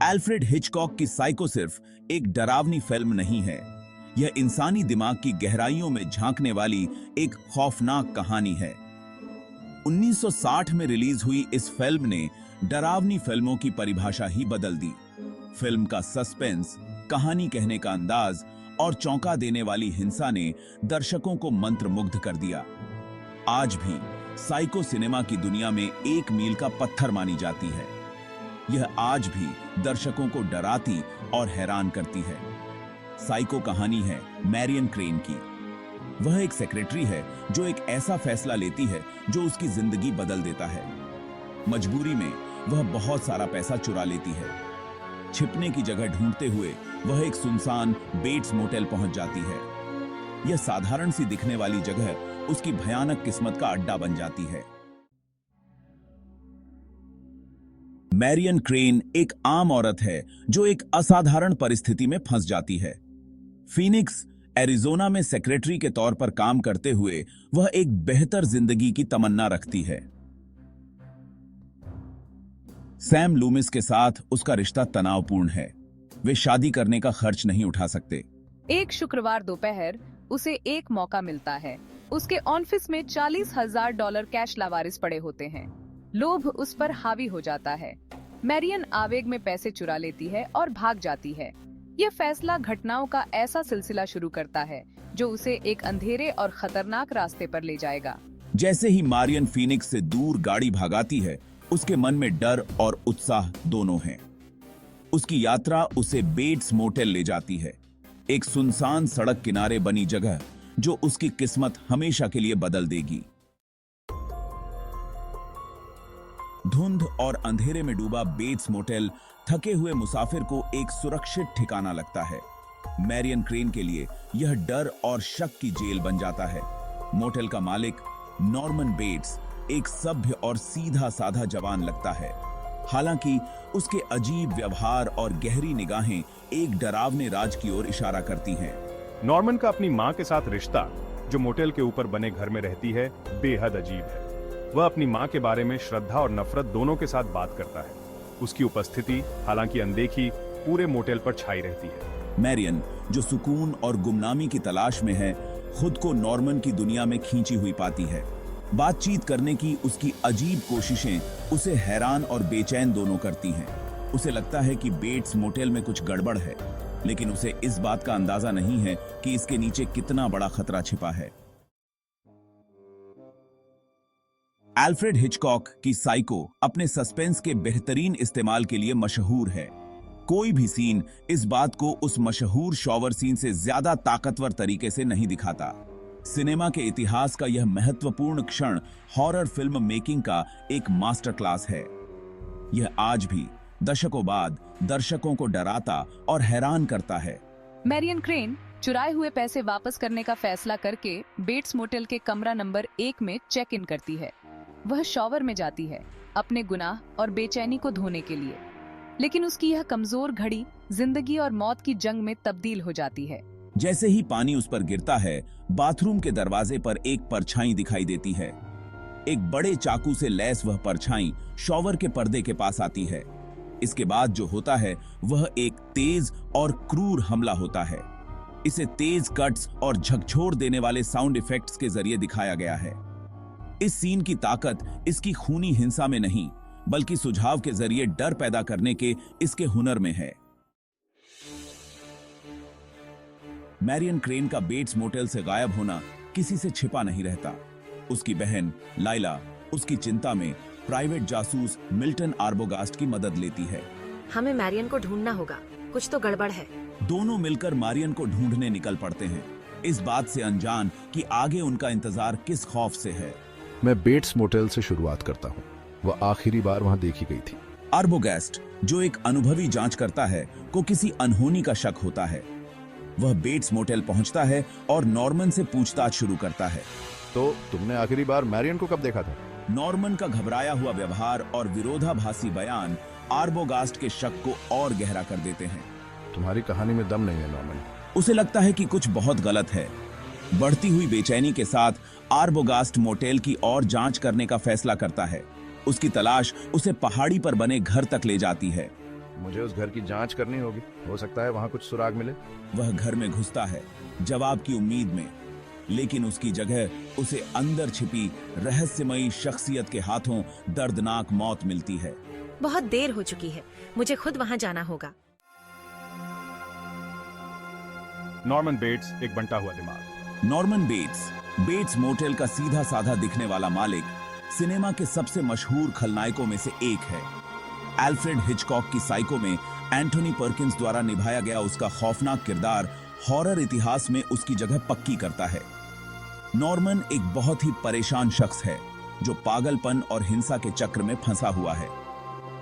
Alfred Hitchcock की psycho सिर्फ एक डरावनी फिल्म नहीं है, यह इंसानी दिमाग की गहराइयों में झांकने वाली एक खौफनाक कहानी है। 1960 में रिलीज हुई इस फिल्म ने डरावनी फिल्मों की परिभाषा ही बदल दी। फिल्म का सस्पेंस, कहानी कहने का अंदाज और चौंका देने वाली हिंसा ने दर्शकों को मंत्रमुग्ध कर दिया। आज भी साइको सिनेमा की दुनिया में एक मील का पत्थर मानी जाती है। यह आज भी दर्शकों को डराती और हैरान करती है। साइको कहानी है मैरियन क्रेन की। वह एक सेक्रेटरी है जो एक ऐसा फैसला लेती है जो उसकी जिंदगी बदल देता है। मजबूरी में वह बहुत सारा पैसा चुरा लेती है। छिपने की जगह ढूंढते हुए वह एक सुनसान बेट्स मोटेल पहुंच जाती है। यह साधारण सी दिखने वाली जगह उसकी भयानक किस्मत का अड्डा बन जाती है। मैरियन क्रेन एक आम औरत है जो एक असाधारण परिस्थिति में फंस जाती है। फीनिक्स, एरिजोना में सेक्रेटरी के तौर पर काम करते हुए वह एक बेहतर जिंदगी की तमन्ना रखती है। सैम लूमिस के साथ उसका रिश्ता तनावपूर्ण है। वे शादी करने का खर्च नहीं उठा सकते। एक शुक्रवार दोपहर उसे एक मौका मिलता है। उसके ऑफिस में $40,000 कैश लावारिस पड़े होते हैं। लोभ उस पर हावी हो जाता है। मैरियन आवेग में पैसे चुरा लेती है और भाग जाती है। यह फैसला घटनाओं का ऐसा सिलसिला शुरू करता है जो उसे एक अंधेरे और खतरनाक रास्ते पर ले जाएगा। जैसे ही मारियन फीनिक्स से दूर गाड़ी भागाती है, उसके मन में डर और उत्साह दोनों हैं। उसकी यात्रा उसे बेट्स मोटेल ले जाती है, एक सुनसान सड़क किनारे बनी जगह जो उसकी किस्मत हमेशा के लिए बदल देगी। धुंध और अंधेरे में डूबा बेट्स मोटेल थके हुए मुसाफिर को एक सुरक्षित ठिकाना लगता है। मैरियन क्रेन के लिए यह डर और शक की जेल बन जाता है। मोटेल का मालिक नॉर्मन बेट्स एक सभ्य और सीधा साधा जवान लगता है, हालांकि उसके अजीब व्यवहार और गहरी निगाहें एक डरावने राज की ओर इशारा करती हैं। नॉर्मन का अपनी मां के साथ रिश्ता, जो मोटेल के ऊपर बने घर में रहती है, बेहद अजीब है। वह अपनी मां के बारे में श्रद्धा और नफरत दोनों के साथ बात करता है। उसकी उपस्थिति, हालांकि अनदेखी, पूरे मोटेल पर छाई रहती है। मैरियन, जो सुकून और गुमनामी की तलाश में है, खुद को नॉर्मन की दुनिया में खींची हुई पाती है। बातचीत करने की उसकी अजीब कोशिशें उसे हैरान और बेचैन दोनों करती हैं। उसे लगता है कि बेट्स मोटेल में कुछ गड़बड़ है, लेकिन उसे इस बात का अंदाजा नहीं है कि इसके नीचे कितना बड़ा खतरा छिपा है। एल्फ्रेड हिचकॉक की साइको अपने सस्पेंस के बेहतरीन इस्तेमाल के लिए मशहूर है। कोई भी सीन इस बात को उस मशहूर शॉवर सीन से ज्यादा ताकतवर तरीके से नहीं दिखाता। सिनेमा के इतिहास का यह महत्वपूर्ण क्षण हॉरर फिल्म मेकिंग का एक मास्टर क्लास है। यह आज भी दशकों बाद दर्शकों को डराता और हैरान करता है। मैरियन क्रेन चुराए हुए पैसे वापस करने का फैसला करके बेट्स मोटेल के कमरा नंबर 1 में चेक इन करती है। वह शॉवर में जाती है अपने गुनाह और बेचैनी को धोने के लिए, लेकिन उसकी यह कमजोर घड़ी जिंदगी और मौत की जंग में तब्दील हो जाती है। जैसे ही पानी उस पर गिरता है, बाथरूम के दरवाजे पर एक परछाई दिखाई देती है। एक बड़े चाकू से लैस वह परछाई शॉवर के पर्दे के पास आती है। इसके बाद जो होता है वह एक तेज और क्रूर हमला होता है। इसे तेज कट्स और झकझोर देने वाले साउंड इफेक्ट्स के जरिए दिखाया गया है। इस सीन की ताकत इसकी खूनी हिंसा में नहीं, बल्कि सुझाव के जरिए डर पैदा करने के इसके हुनर में है। मैरियन क्रेन का बेट्स मोटेल से गायब होना किसी से छिपा नहीं रहता। उसकी बहन लाइला उसकी चिंता में प्राइवेट जासूस मिल्टन आर्बोगास्ट की मदद लेती है। हमें मैरियन को ढूंढना होगा, कुछ तो गड़बड़ है। दोनों मिलकर मारियन को ढूंढने निकल पड़ते हैं, इस बात से अनजान कि आगे उनका इंतजार किस खौफ से है। मैं बेट्स मोटेल से शुरुआत करता हूँ। वह आखिरी बार वहाँ देखी गई थी। आर्बोगास्ट, जो एक अनुभवी जांच करता है, को किसी अनहोनी का शक होता है। वह बेट्स मोटेल पहुंचता है और नॉर्मन से पूछताछ शुरू करता है। तो तुमने आखिरी बार मैरियन को कब देखा था? नॉर्मन का घबराया हुआ व्यवहार और विरोधाभासी बयान आर्बोगास्ट के शक को और गहरा कर देते हैं। तुम्हारी कहानी में दम नहीं है नॉर्मन। उसे लगता है कि कुछ बहुत गलत है। बढ़ती हुई बेचैनी के साथ आर्बोगास्ट मोटेल की और जांच करने का फैसला करता है। उसकी तलाश उसे पहाड़ी पर बने घर तक ले जाती है। मुझे उस घर की जांच करनी होगी, हो सकता है वहां कुछ सुराग मिले। वह घर में घुसता है जवाब की उम्मीद में, लेकिन उसकी जगह उसे अंदर छिपी रहस्यमयी शख्सियत के हाथों दर्दनाक मौत मिलती है। बहुत देर हो चुकी है, मुझे खुद वहां जाना होगा। नॉर्मन बेट्स एक बंटा हुआ दिमाग। नॉर्मन बेट्स मोटेल का सीधा साधा दिखने वाला मालिक, सिनेमा के सबसे मशहूर खलनायकों में से एक है। एल्फ्रेड हिचकॉक की साइको में एंथोनी पर्किंस द्वारा निभाया गया उसका खौफनाक किरदार हॉरर इतिहास में उसकी जगह पक्की करता है। नॉर्मन एक बहुत ही परेशान शख्स है जो पागलपन और हिंसा के चक्र में फंसा हुआ है।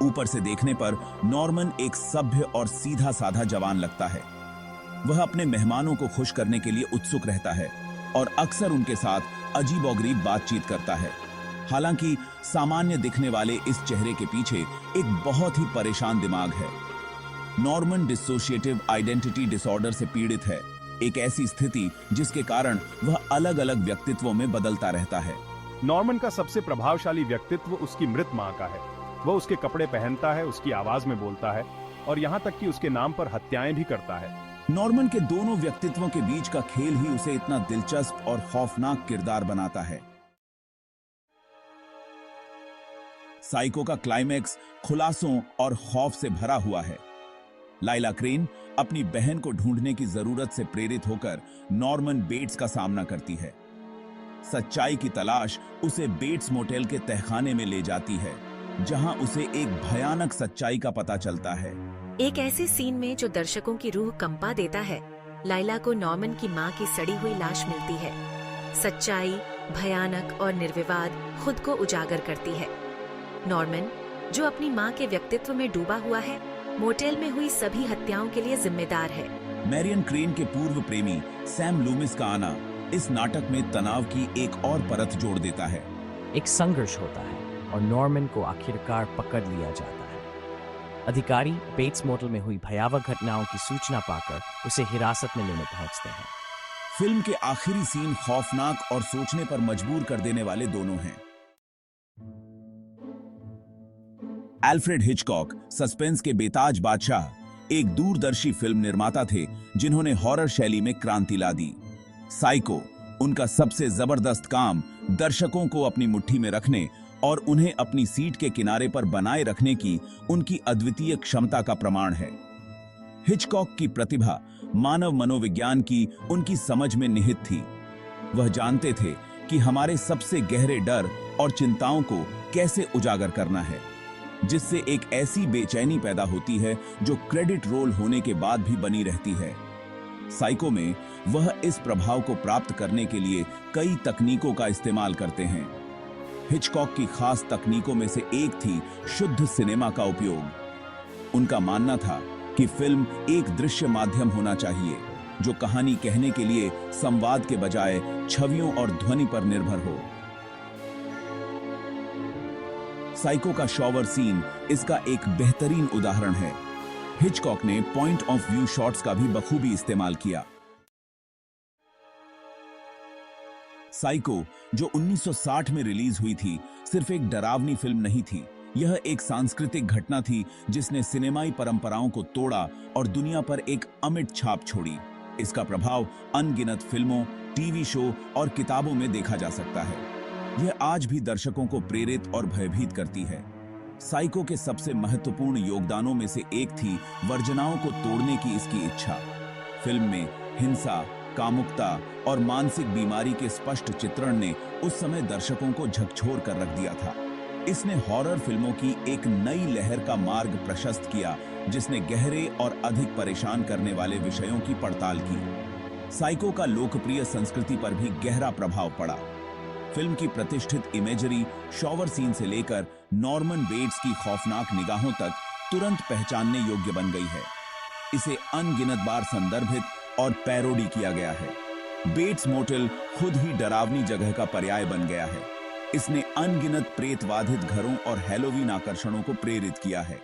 ऊपर से देखने पर नॉर्मन एक सभ्य और सीधा साधा जवान लगता है। वह अपने मेहमानों को खुश करने के लिए उत्सुक रहता है और अक्सर उनके साथ अजीबोगरीब बातचीत करता है। हालांकि सामान्य दिखने वाले इस चेहरे के पीछे एक बहुत ही परेशान दिमाग है। नॉर्मन डिसोशिएटिव आइडेंटिटी डिसऑर्डर से पीड़ित है, एक ऐसी स्थिति जिसके कारण वह अलग अलग व्यक्तित्वों में बदलता रहता है। नॉर्मन का सबसे प्रभावशाली व्यक्तित्व उसकी मृत मां का है। वह उसके कपड़े पहनता है, उसकी आवाज में बोलता है और यहाँ तक कि उसके नाम पर हत्याएं भी करता है। नॉर्मन के दोनों व्यक्तित्वों के बीच का खेल ही उसे इतना दिलचस्प और खौफनाक किरदार बनाता है। साइको का क्लाइमैक्स खुलासों और खौफ से भरा हुआ है। लाइला क्रेन अपनी बहन को ढूंढने की जरूरत से प्रेरित होकर नॉर्मन बेट्स का सामना करती है। सच्चाई की तलाश उसे बेट्स मोटेल के तहखाने में ले जाती है, जहां उसे एक भयानक सच्चाई का पता चलता है। एक ऐसे सीन में जो दर्शकों की रूह कंपा देता है, लाइला को नॉर्मन की मां की सड़ी हुई लाश मिलती है। सच्चाई भयानक और निर्विवाद खुद को उजागर करती है। नॉर्मन, जो अपनी मां के व्यक्तित्व में डूबा हुआ है, मोटेल में हुई सभी हत्याओं के लिए जिम्मेदार है। मैरियन क्रेन के पूर्व प्रेमी सैम लूमिस का आना इस नाटक में तनाव की एक और परत जोड़ देता है। एक संघर्ष होता है और नॉर्मन को आखिरकार पकड़ लिया जाता है। अधिकारी बेट्स मोटेल में हुई भयावह घटनाओं की सूचना पाकर उसे हिरासत में लेने पहुंचते हैं। फिल्म के आखिरी सीन खौफनाक और सोचने पर मजबूर कर देने वाले दोनों हैं। एल्फ्रेड हिचकॉक सस्पेंस के बेताज बादशाह, एक दूरदर्शी फिल्म निर्माता थे जिन्होंने हॉरर शैली में क्रांति ला दी। साइको, उनका सबसे जबरदस्त काम दर्शकों को अपनी मुट्ठी में रखने और उन्हें अपनी सीट के किनारे पर बनाए रखने की उनकी अद्वितीय क्षमता का प्रमाण है। हिचकॉक की प्रतिभा मानव मनोविज्ञान की उनकी समझ में निहित थी। वह जानते थे कि हमारे सबसे गहरे डर और चिंताओं को कैसे उजागर करना है, जिससे एक ऐसी बेचैनी पैदा होती है जो क्रेडिट रोल होने के बाद भी बनी रहती है। साइको में वह इस प्रभाव को प्राप्त करने के लिए कई तकनीकों का इस्तेमाल करते हैं। हिचकॉक की खास तकनीकों में से एक थी शुद्ध सिनेमा का उपयोग। उनका मानना था कि फिल्म एक दृश्य माध्यम होना चाहिए जो कहानी कहने के लिए संवाद के बजाय छवियों और ध्वनि पर निर्भर हो। साइको का शॉवर सीन इसका एक बेहतरीन उदाहरण है। हिचकॉक ने पॉइंट ऑफ व्यू शॉट्स का भी बखूबी इस्तेमाल किया। साइको, जो 1960 में रिलीज हुई थी, सिर्फ एक डरावनी फिल्म नहीं थी। यह एक सांस्कृतिक घटना थी जिसने सिनेमाई परंपराओं को तोड़ा और दुनिया पर एक अमिट छाप छोड़ी। इसका प्रभाव अनगिनत फिल्मों, टीवी शो और किताबों में देखा जा सकता है। यह आज भी दर्शकों को प्रेरित और भयभीत करती है। साइको के सबसे महत्वपूर्ण योगदानों में से एक थी वर्जनाओं को तोड़ने की इसकी इच्छा। फिल्म में हिंसा, कामुकता और मानसिक बीमारी के स्पष्ट चित्रण ने उस समय दर्शकों को झकझोर कर रख दिया था। इसने हॉरर फिल्मों की एक नई लहर का मार्ग प्रशस्त किया, जिसने गहरे और अधिक परेशान करने वाले विषयों की पड़ताल की। साइको का लोकप्रिय संस्कृति पर भी गहरा प्रभाव पड़ा। फिल्म की प्रतिष्ठित इमेजरी शॉवर सीन से लेकर नॉर्मन बेट्स की खौफनाक निगाहों तक तुरंत पहचानने योग्य बन गई है। इसे अनगिनत बार संदर्भित और पैरोडी किया गया है। बेट्स मोटेल खुद ही डरावनी जगह का पर्याय बन गया है। इसने अनगिनत प्रेतवाधित घरों और हैलोवीन आकर्षणों को प्रेरित किया है।